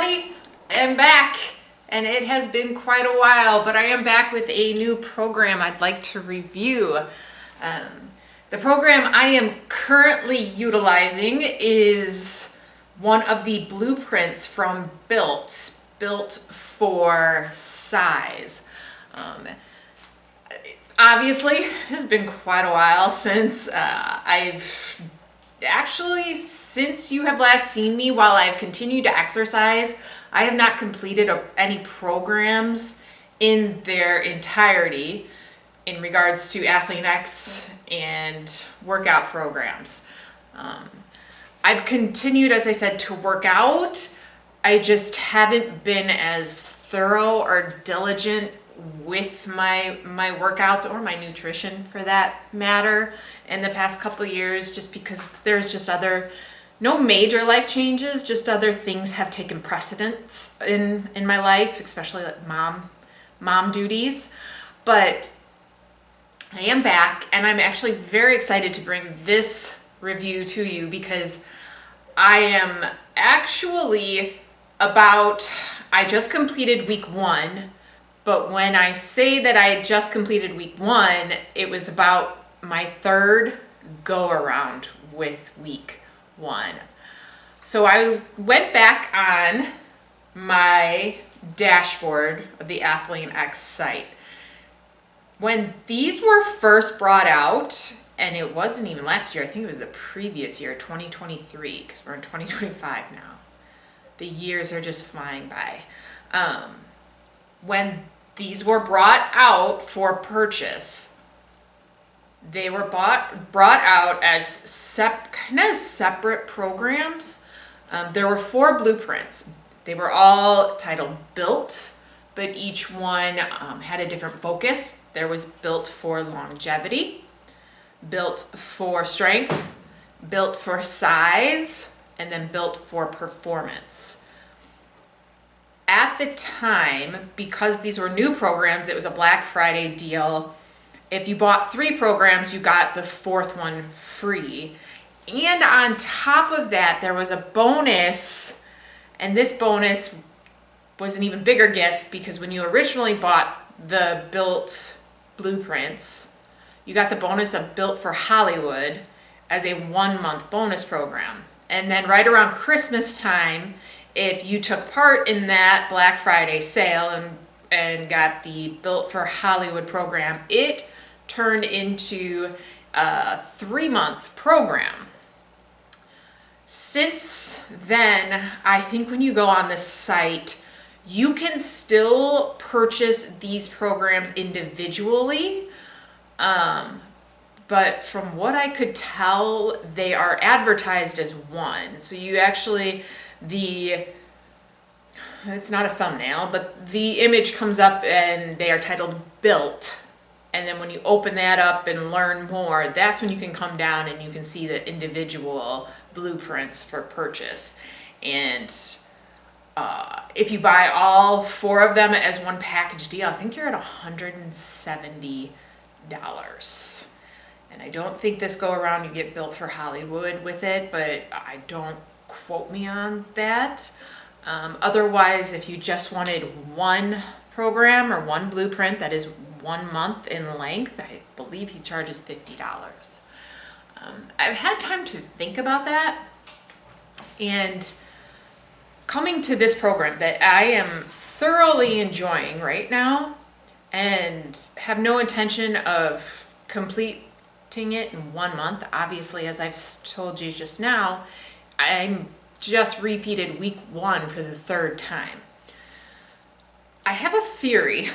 everybody. I am back, and it has been quite a while, but I am back with a new program I'd like to review. The program I am currently utilizing is one of the blueprints from Built for Size. Obviously, it's been quite a while since since you have last seen me, while I've continued to exercise, I have not completed any programs in their entirety in regards to Athlean-X and workout programs. I've continued, as I said, to work out. I just haven't been as thorough or diligent with my workouts or my nutrition for that matter in the past couple of years, just because there's just no major life changes, just other things have taken precedence in my life, especially like mom duties. But I am back, and I'm actually very excited to bring this review to you because I am actually I just completed week 1. But when I say that I just completed week 1, it was about my third go around with week 1. So I went back on my dashboard of the Athlean-X site. When these were first brought out, and it wasn't even last year, I think it was the previous year, 2023, because we're in 2025 now. The years are just flying by. When these were brought out for purchase, they were brought out as separate programs. There were 4 blueprints. They were all titled Built, but each one had a different focus. There was Built for Longevity, Built for Strength, Built for Size, and then Built for Performance. At the time, because these were new programs, it was a Black Friday deal. If you bought 3 programs, you got the 4th one free. And on top of that, there was a bonus, and this bonus was an even bigger gift because when you originally bought the Built blueprints, you got the bonus of Built for Hollywood as a 1-month bonus program. And then right around Christmas time, if you took part in that Black Friday sale and got the Built for Hollywood program, it turned into a 3-month program. Since then, I think when you go on the site, you can still purchase these programs individually, but from what I could tell, they are advertised as one. So you actually, it's not a thumbnail, but the image comes up and they are titled Built. And then when you open that up and learn more, that's when you can come down and you can see the individual blueprints for purchase. And if you buy all 4 of them as one package deal, I think you're at $170. And I don't think this go around you get Built for Hollywood with it, but I don't quote me on that. Otherwise, if you just wanted one program or one blueprint that is 1 month in length, I believe he charges $50. I've had time to think about that, and coming to this program that I am thoroughly enjoying right now and have no intention of completing it in 1 month. Obviously, as I've told you just now, I'm just repeated week 1 for the 3rd time. I have a theory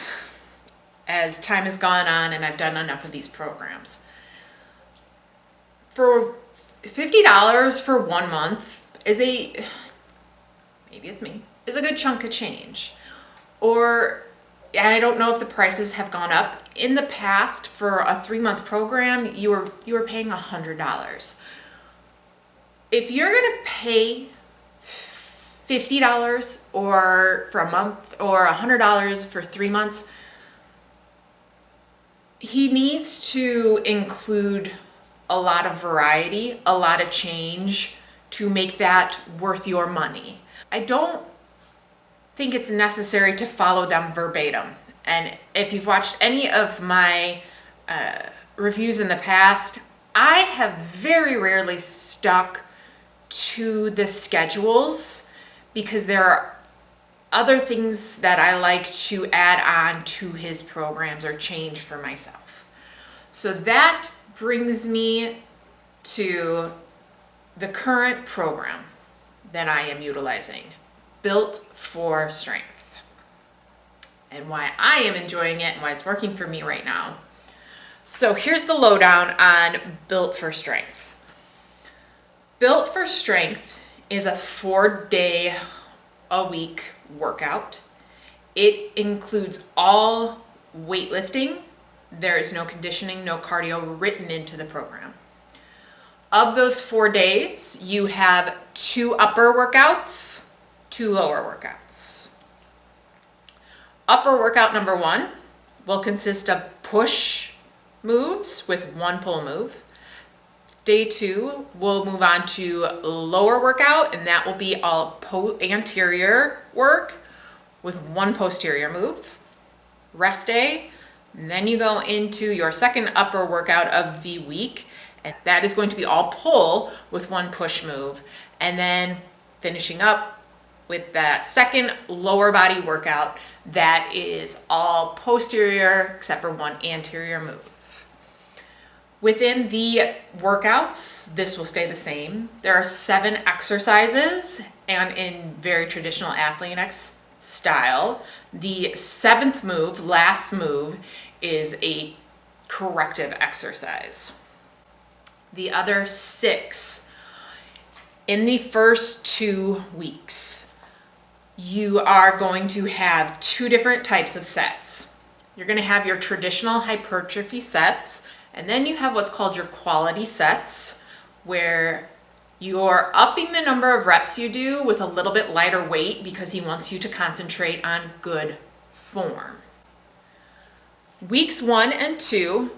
as time has gone on and I've done enough of these programs. For $50 for 1 month is maybe it's me, is a good chunk of change. Or I don't know if the prices have gone up. In the past, for a 3-month program, you were paying $100. If you're gonna pay $50 or for a month or $100 for 3 months, he needs to include a lot of variety, a lot of change to make that worth your money. I don't think it's necessary to follow them verbatim. And if you've watched any of my reviews in the past, I have very rarely stuck to the schedules because there are other things that I like to add on to his programs or change for myself. So that brings me to the current program that I am utilizing, Built for Strength, and why I am enjoying it and why it's working for me right now. So here's the lowdown on Built for Strength. Built for Strength is a 4-day-a-week workout. It includes all weightlifting. There is no conditioning, no cardio written into the program. Of those 4 days, you have 2 upper workouts, 2 lower workouts. Upper workout number 1 will consist of push moves with 1 pull move. Day 2, we'll move on to lower workout, and that will be all anterior work with 1 posterior move. Rest day, and then you go into your second upper workout of the week, and that is going to be all pull with 1 push move. And then finishing up with that second lower body workout that is all posterior except for 1 anterior move. Within the workouts, this will stay the same. There are 7 exercises, and in very traditional Athlean-X style, the 7th move, last move, is a corrective exercise. The other 6, in the first 2 weeks, you are going to have 2 different types of sets. You're going to have your traditional hypertrophy sets, and then you have what's called your quality sets, where you're upping the number of reps you do with a little bit lighter weight because he wants you to concentrate on good form. Weeks 1 and 2,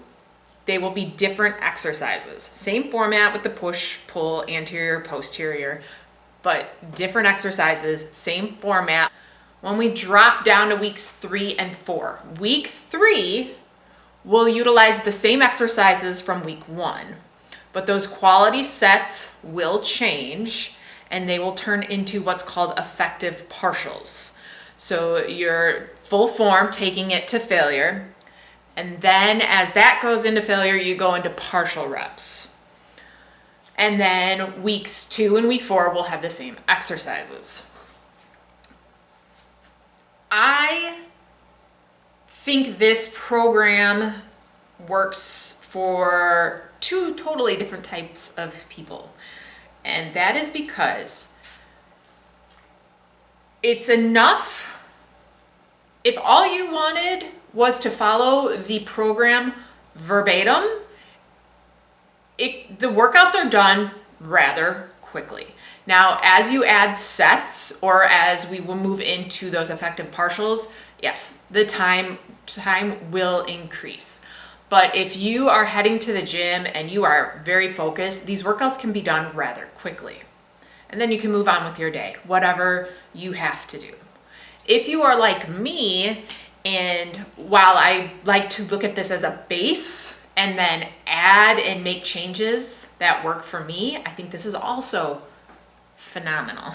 they will be different exercises. Same format with the push, pull, anterior, posterior, but different exercises, same format. When we drop down to weeks 3 and 4, week 3, we'll utilize the same exercises from week 1, but those quality sets will change and they will turn into what's called effective partials. So your full form, taking it to failure, and then as that goes into failure, you go into partial reps. And then weeks 2 and week 4 will have the same exercises. I think this program works for 2 totally different types of people. And that is because it's enough if all you wanted was to follow the program verbatim. The workouts are done rather quickly. Now, as you add sets or as we will move into those effective partials, yes, the time will increase. But if you are heading to the gym and you are very focused, these workouts can be done rather quickly. And then you can move on with your day, whatever you have to do. If you are like me, and while I like to look at this as a base and then add and make changes that work for me, I think this is also phenomenal.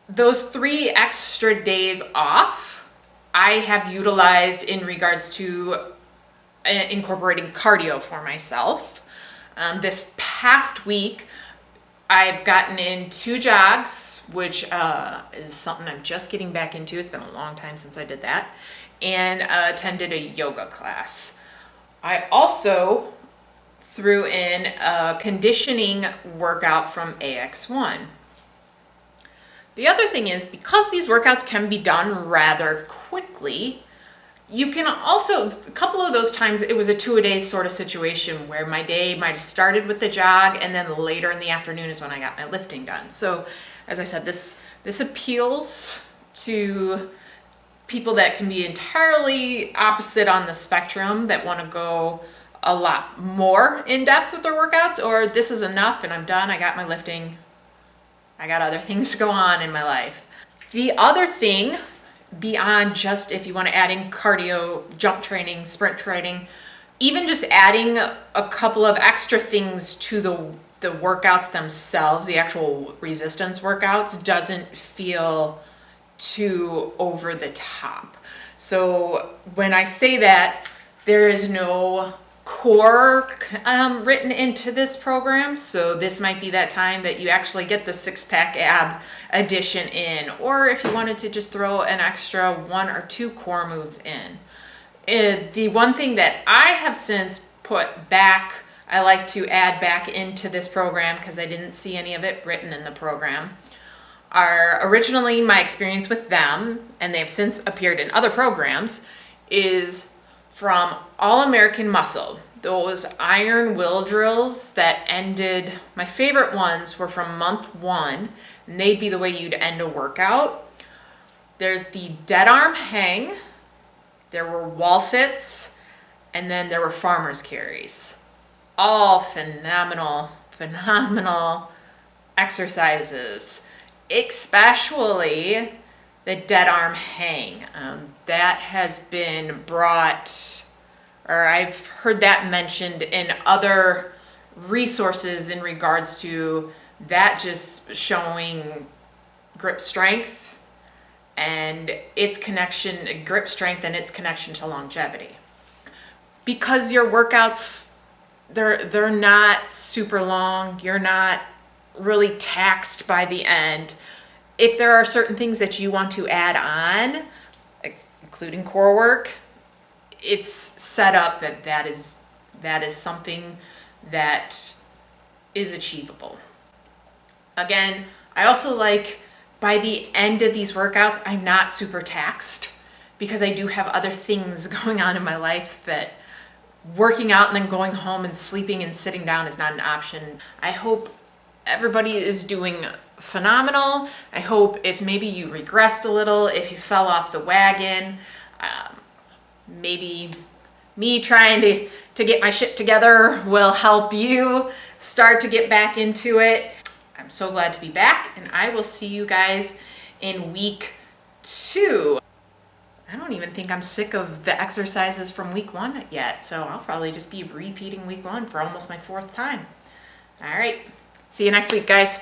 Those 3 extra days off, I have utilized in regards to incorporating cardio for myself. This past week, I've gotten in 2 jogs, which is something I'm just getting back into. It's been a long time since I did that. And attended a yoga class. I also threw in a conditioning workout from AX1. The other thing is, because these workouts can be done rather quickly, you can also, a couple of those times it was a 2-a-day sort of situation where my day might have started with the jog and then later in the afternoon is when I got my lifting done. So as I said, this appeals to people that can be entirely opposite on the spectrum, that want to go a lot more in depth with their workouts, or this is enough and I'm done, I got my lifting, I got other things to go on in my life. The other thing, beyond just if you want to add in cardio, jump training, sprint training, even just adding a couple of extra things to the workouts themselves, the actual resistance workouts, doesn't feel too over the top. So when I say that, there is no core written into this program. So this might be that time that you actually get the 6-pack ab addition in, or if you wanted to just throw an extra 1 or 2 core moves in. The one thing that I have since put back, I like to add back into this program because I didn't see any of it written in the program, are originally my experience with them, and they've since appeared in other programs, is from All American Muscle. Those iron will drills that ended, my favorite ones were from month 1, and they'd be the way you'd end a workout. There's the dead arm hang, there were wall sits, and then there were farmer's carries. All phenomenal exercises, especially the dead arm hang. That has been brought, or I've heard that mentioned in other resources in regards to that, just showing grip strength and its connection, grip strength and its connection to longevity. Because your workouts, they're not super long, you're not really taxed by the end. If there are certain things that you want to add on, including core work, it's set up that is something that is achievable. Again, I also like, by the end of these workouts, I'm not super taxed because I do have other things going on in my life that working out and then going home and sleeping and sitting down is not an option. I hope everybody is doing phenomenal. I hope if maybe you regressed a little, if you fell off the wagon, maybe me trying to get my shit together will help you start to get back into it. I'm so glad to be back, and I will see you guys in week 2. I don't even think I'm sick of the exercises from week 1 yet, so I'll probably just be repeating week 1 for almost my 4th time. All right, see you next week, guys.